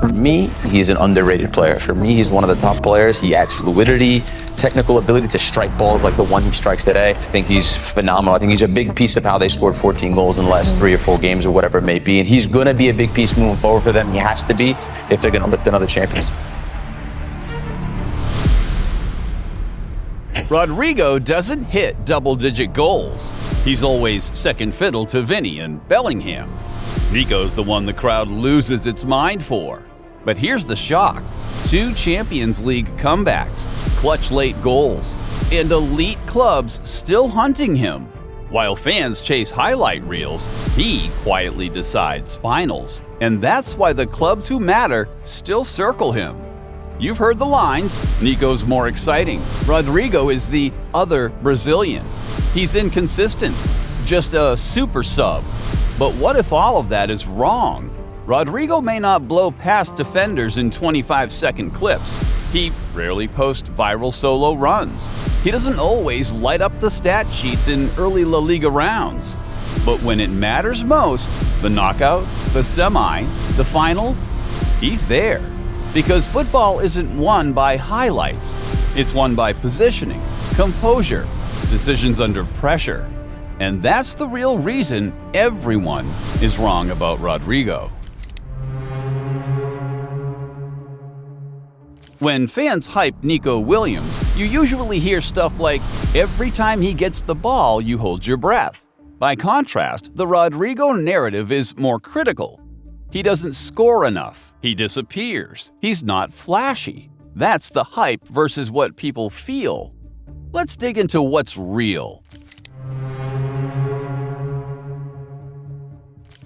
For me, he's an underrated player. For me, he's one of the top players. He adds fluidity, technical ability to strike balls like the one he strikes today. I think he's phenomenal. I think he's a big piece of how they scored 14 goals in the last 3 or 4 games or whatever it may be. And he's going to be a big piece moving forward for them. He has to be if they're going to lift another champion. Rodrygo doesn't hit double-digit goals. He's always second fiddle to Vini and Bellingham. Nico's the one the crowd loses its mind for. But here's the shock. 2 Champions League comebacks, clutch late goals, and elite clubs still hunting him. While fans chase highlight reels, he quietly decides finals. And that's why the clubs who matter still circle him. You've heard the lines. Nico's more exciting. Rodrygo is the other Brazilian. He's inconsistent, just a super sub. But what if all of that is wrong? Rodrygo may not blow past defenders in 25-second clips. He rarely posts viral solo runs. He doesn't always light up the stat sheets in early La Liga rounds. But when it matters most, the knockout, the semi, the final, he's there. Because football isn't won by highlights. It's won by positioning, composure, decisions under pressure. And that's the real reason everyone is wrong about Rodrygo. When fans hype Nico Williams, you usually hear stuff like, every time he gets the ball, you hold your breath. By contrast, the Rodrygo narrative is more critical. He doesn't score enough. He disappears. He's not flashy. That's the hype versus what people feel. Let's dig into what's real.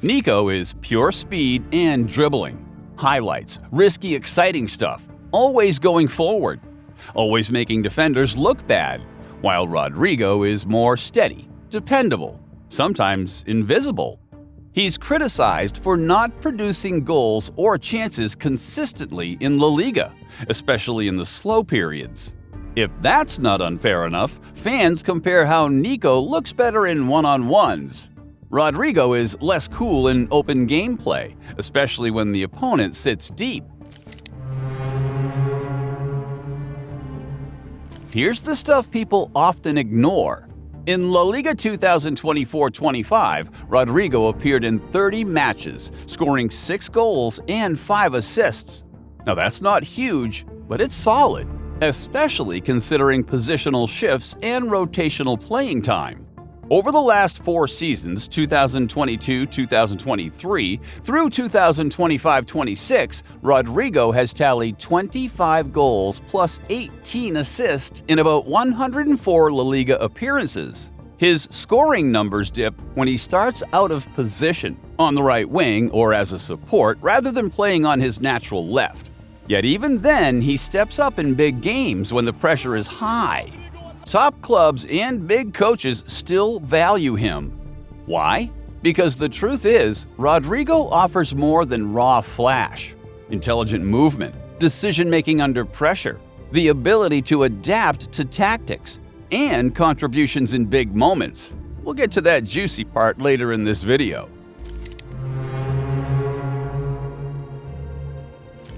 Nico is pure speed and dribbling. Highlights, risky, exciting stuff. Always going forward. Always making defenders look bad. While Rodrygo is more steady, dependable, sometimes invisible. He's criticized for not producing goals or chances consistently in La Liga, especially in the slow periods. If that's not unfair enough, fans compare how Nico looks better in one-on-ones. Rodrygo is less cool in open gameplay, especially when the opponent sits deep. Here's the stuff people often ignore. In La Liga 2024-25, Rodrygo appeared in 30 matches, scoring 6 goals and 5 assists. Now that's not huge, but it's solid, especially considering positional shifts and rotational playing time. Over the last 4 seasons, 2022-2023 through 2025-26, Rodrygo has tallied 25 goals plus 18 assists in about 104 La Liga appearances. His scoring numbers dip when he starts out of position, on the right wing or as a support, rather than playing on his natural left. Yet even then, he steps up in big games when the pressure is high. Top clubs and big coaches still value him. Why? Because the truth is, Rodrygo offers more than raw flash. Intelligent movement, decision-making under pressure, the ability to adapt to tactics, and contributions in big moments. We'll get to that juicy part later in this video.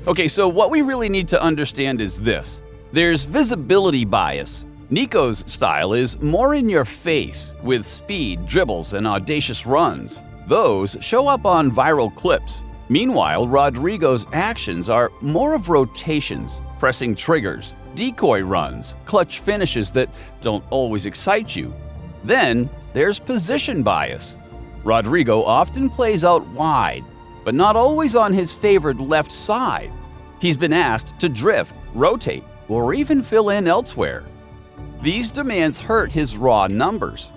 Okay, so what we really need to understand is this. There's visibility bias. Nico's style is more in your face, with speed, dribbles, and audacious runs. Those show up on viral clips. Meanwhile, Rodrygo's actions are more of rotations, pressing triggers, decoy runs, clutch finishes that don't always excite you. Then, there's position bias. Rodrygo often plays out wide, but not always on his favored left side. He's been asked to drift, rotate, or even fill in elsewhere. These demands hurt his raw numbers.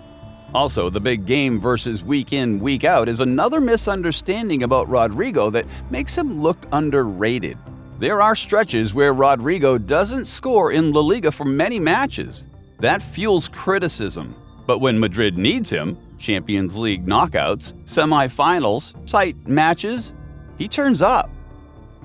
Also, the big game versus week in, week out is another misunderstanding about Rodrygo that makes him look underrated. There are stretches where Rodrygo doesn't score in La Liga for many matches. That fuels criticism. But when Madrid needs him, Champions League knockouts, semi-finals, tight matches, he turns up.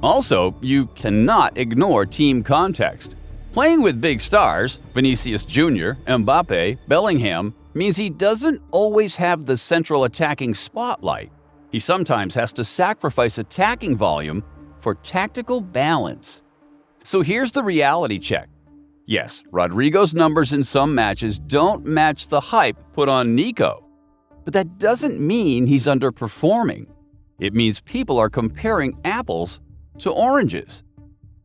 Also, you cannot ignore team context. Playing with big stars, Vinicius Jr., Mbappe, Bellingham, means he doesn't always have the central attacking spotlight. He sometimes has to sacrifice attacking volume for tactical balance. So here's the reality check. Yes, Rodrygo's numbers in some matches don't match the hype put on Nico. But that doesn't mean he's underperforming. It means people are comparing apples to oranges.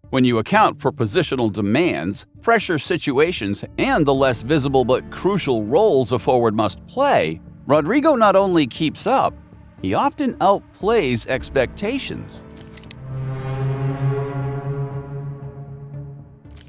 When you account for positional demands, pressure situations, and the less visible but crucial roles a forward must play, Rodrygo not only keeps up, he often outplays expectations.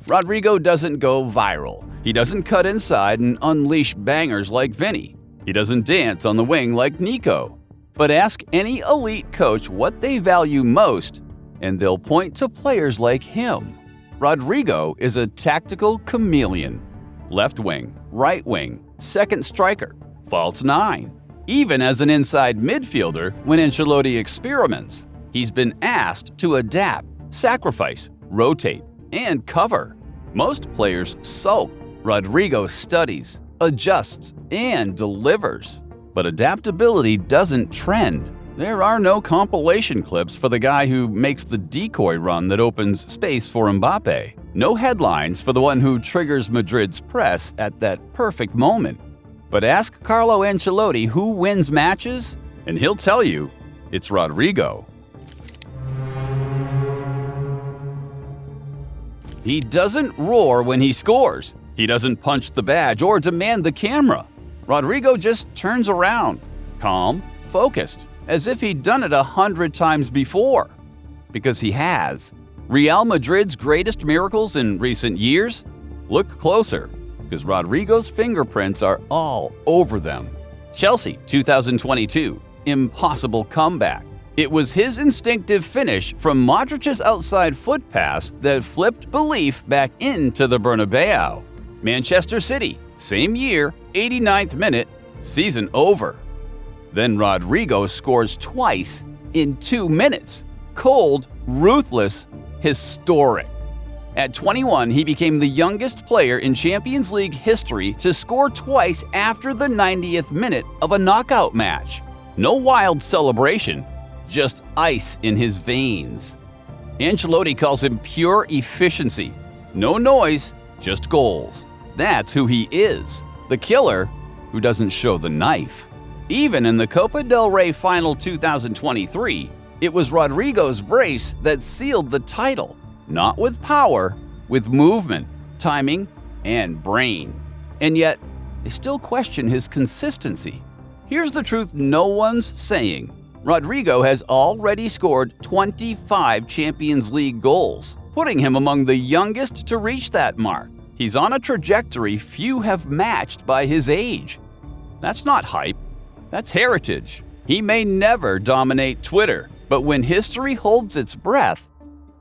Rodrygo doesn't go viral. He doesn't cut inside and unleash bangers like Vini. He doesn't dance on the wing like Nico. But ask any elite coach what they value most, and they'll point to players like him. Rodrygo is a tactical chameleon. Left wing, right wing, second striker, false nine. Even as an inside midfielder, when Ancelotti experiments, he's been asked to adapt, sacrifice, rotate, and cover. Most players sulk. Rodrygo studies, adjusts, and delivers. But adaptability doesn't trend. There are no compilation clips for the guy who makes the decoy run that opens space for Mbappe. No headlines for the one who triggers Madrid's press at that perfect moment. But ask Carlo Ancelotti who wins matches, and he'll tell you it's Rodrygo. He doesn't roar when he scores. He doesn't punch the badge or demand the camera. Rodrygo just turns around, calm, focused, as if he'd done it 100 times before. Because he has. Real Madrid's greatest miracles in recent years? Look closer, because Rodrygo's fingerprints are all over them. Chelsea 2022, impossible comeback. It was his instinctive finish from Modric's outside foot pass that flipped belief back into the Bernabeu. Manchester City, same year, 89th minute, season over. Then Rodrygo scores twice in 2 minutes. Cold, ruthless, historic. At 21, he became the youngest player in Champions League history to score twice after the 90th minute of a knockout match. No wild celebration, just ice in his veins. Ancelotti calls him pure efficiency. No noise, just goals. That's who he is, the killer who doesn't show the knife. Even in the Copa del Rey Final 2023, it was Rodrygo's brace that sealed the title. Not with power, with movement, timing, and brain. And yet, they still question his consistency. Here's the truth no one's saying. Rodrygo has already scored 25 Champions League goals, putting him among the youngest to reach that mark. He's on a trajectory few have matched by his age. That's not hype, that's heritage. He may never dominate Twitter, but when history holds its breath,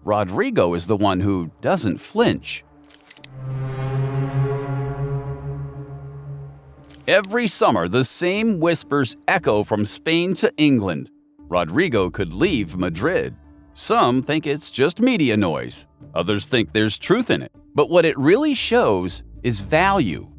Rodrygo is the one who doesn't flinch. Every summer, the same whispers echo from Spain to England. Rodrygo could leave Madrid. Some think it's just media noise. Others think there's truth in it. But what it really shows is value.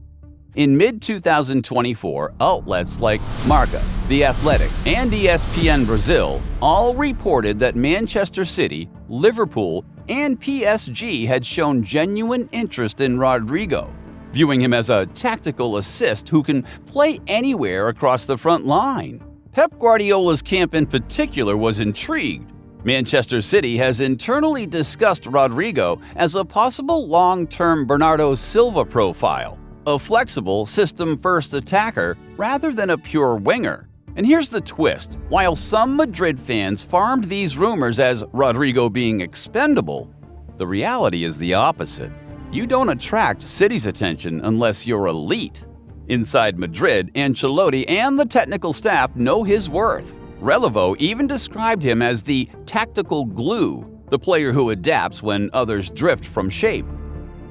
In mid-2024, outlets like Marca, The Athletic, and ESPN Brazil all reported that Manchester City, Liverpool, and PSG had shown genuine interest in Rodrygo, viewing him as a tactical assist who can play anywhere across the front line. Pep Guardiola's camp in particular was intrigued. Manchester City has internally discussed Rodrygo as a possible long-term Bernardo Silva profile, a flexible, system-first attacker rather than a pure winger. And here's the twist. While some Madrid fans farmed these rumors as Rodrygo being expendable, the reality is the opposite. You don't attract City's attention unless you're elite. Inside Madrid, Ancelotti and the technical staff know his worth. Relevo even described him as the tactical glue, the player who adapts when others drift from shape.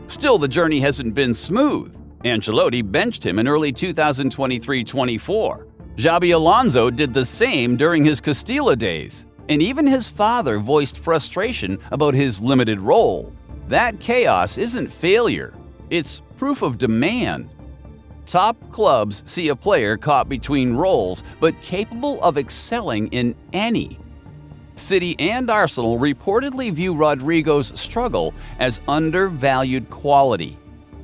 Still, the journey hasn't been smooth. Ancelotti benched him in early 2023-24. Xabi Alonso did the same during his Castilla days, and even his father voiced frustration about his limited role. That chaos isn't failure, it's proof of demand. Top clubs see a player caught between roles but capable of excelling in any. City and Arsenal reportedly view Rodrygo's struggle as undervalued quality,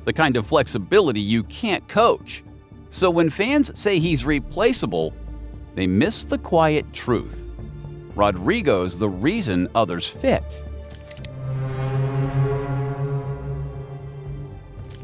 the kind of flexibility you can't coach. So when fans say he's replaceable, they miss the quiet truth. Rodrygo's the reason others fit.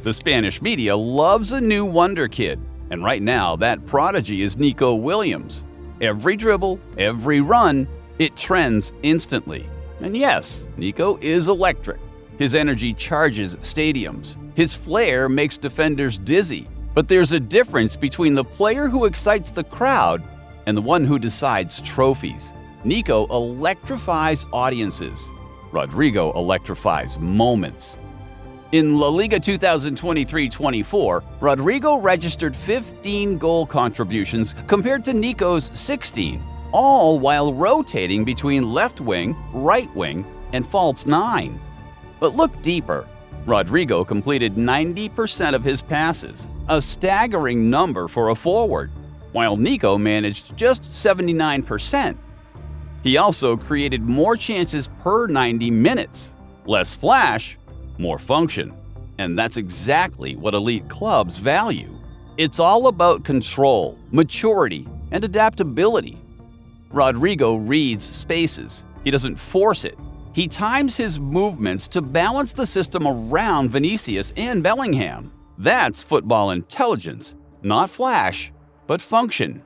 The Spanish media loves a new wonder kid, and right now that prodigy is Nico Williams. Every dribble, every run, it trends instantly. And yes, Nico is electric. His energy charges stadiums. His flair makes defenders dizzy. But there's a difference between the player who excites the crowd and the one who decides trophies. Nico electrifies audiences. Rodrygo electrifies moments. In La Liga 2023-24, Rodrygo registered 15 goal contributions compared to Nico's 16, all while rotating between left wing, right wing, and false nine. But look deeper. Rodrygo completed 90% of his passes, a staggering number for a forward, while Nico managed just 79%. He also created more chances per 90 minutes. Less flash, more function. And that's exactly what elite clubs value. It's all about control, maturity, and adaptability. Rodrygo reads spaces. He doesn't force it. He times his movements to balance the system around Vinicius and Bellingham. That's football intelligence, not flash, but function.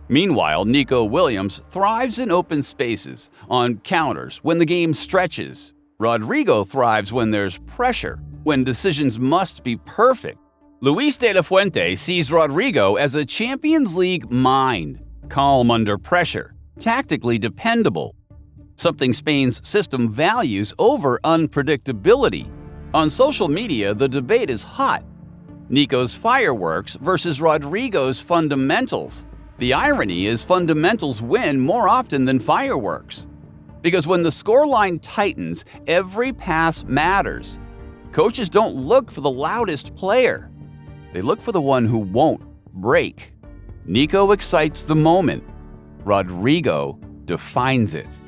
Meanwhile, Nico Williams thrives in open spaces, on counters, when the game stretches. Rodrygo thrives when there's pressure, when decisions must be perfect. Luis de la Fuente sees Rodrygo as a Champions League mind, calm under pressure, tactically dependable, something Spain's system values over unpredictability. On social media, the debate is hot. Nico's fireworks versus Rodrygo's fundamentals. The irony is fundamentals win more often than fireworks. Because when the scoreline tightens, every pass matters. Coaches don't look for the loudest player. They look for the one who won't break. Nico excites the moment. Rodrygo defines it.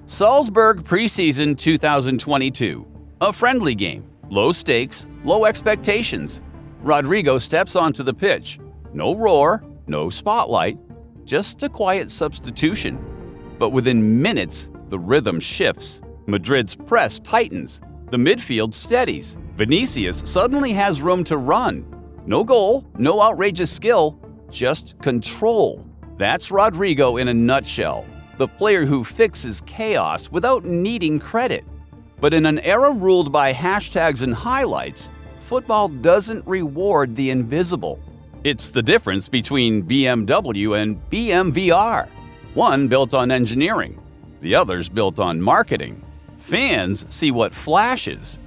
Salzburg preseason 2022. A friendly game. Low stakes, low expectations. Rodrygo steps onto the pitch. No roar, no spotlight, just a quiet substitution. But within minutes, the rhythm shifts. Madrid's press tightens. The midfield steadies. Vinicius suddenly has room to run. No goal, no outrageous skill, just control. That's Rodrygo in a nutshell. The player who fixes chaos without needing credit. But in an era ruled by hashtags and highlights, football doesn't reward the invisible. It's the difference between BMW and BMVR. One built on engineering, the other's built on marketing. Fans see what flashes,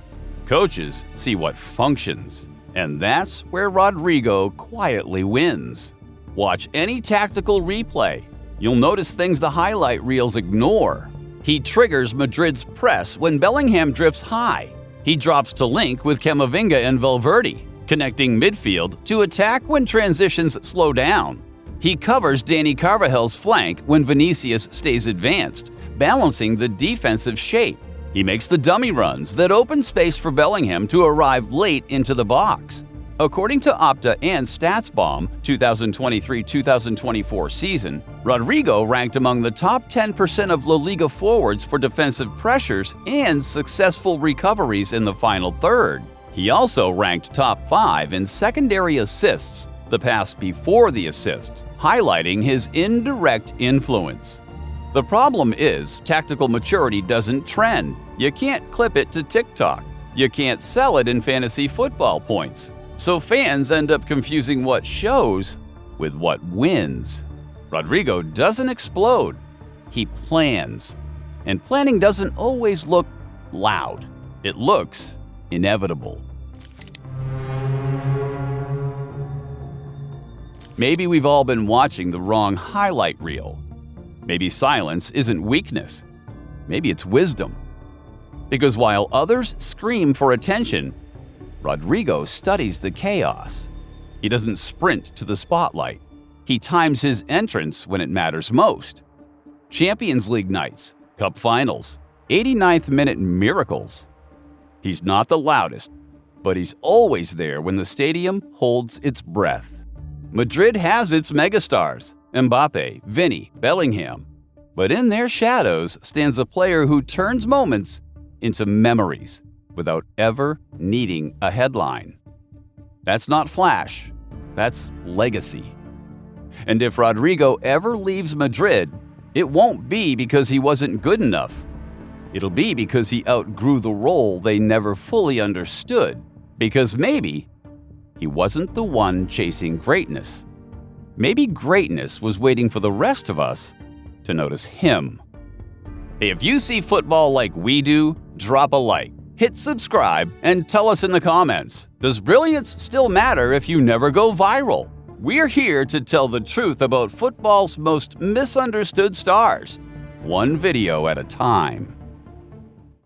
coaches see what functions. And that's where Rodrygo quietly wins. Watch any tactical replay. You'll notice things the highlight reels ignore. He triggers Madrid's press when Bellingham drifts high. He drops to link with Camavinga and Valverde, connecting midfield to attack when transitions slow down. He covers Dani Carvajal's flank when Vinicius stays advanced, balancing the defensive shape. He makes the dummy runs that open space for Bellingham to arrive late into the box. According to Opta and StatsBomb 2023-2024 season, Rodrygo ranked among the top 10% of La Liga forwards for defensive pressures and successful recoveries in the final third. He also ranked top 5 in secondary assists, the pass before the assist, highlighting his indirect influence. The problem is, tactical maturity doesn't trend. You can't clip it to TikTok. You can't sell it in fantasy football points. So fans end up confusing what shows with what wins. Rodrygo doesn't explode. He plans. And planning doesn't always look loud. It looks inevitable. Maybe we've all been watching the wrong highlight reel. Maybe silence isn't weakness. Maybe it's wisdom. Because while others scream for attention, Rodrygo studies the chaos. He doesn't sprint to the spotlight. He times his entrance when it matters most. Champions League nights, cup finals, 89th minute miracles. He's not the loudest, but he's always there when the stadium holds its breath. Madrid has its megastars, Mbappe, Vini, Bellingham. But in their shadows stands a player who turns moments into memories without ever needing a headline. That's not flash, that's legacy. And if Rodrygo ever leaves Madrid, it won't be because he wasn't good enough. It'll be because he outgrew the role they never fully understood. Because maybe he wasn't the one chasing greatness. Maybe greatness was waiting for the rest of us to notice him. Hey, if you see football like we do, drop a like, hit subscribe, and tell us in the comments, does brilliance still matter if you never go viral? We're here to tell the truth about football's most misunderstood stars, one video at a time.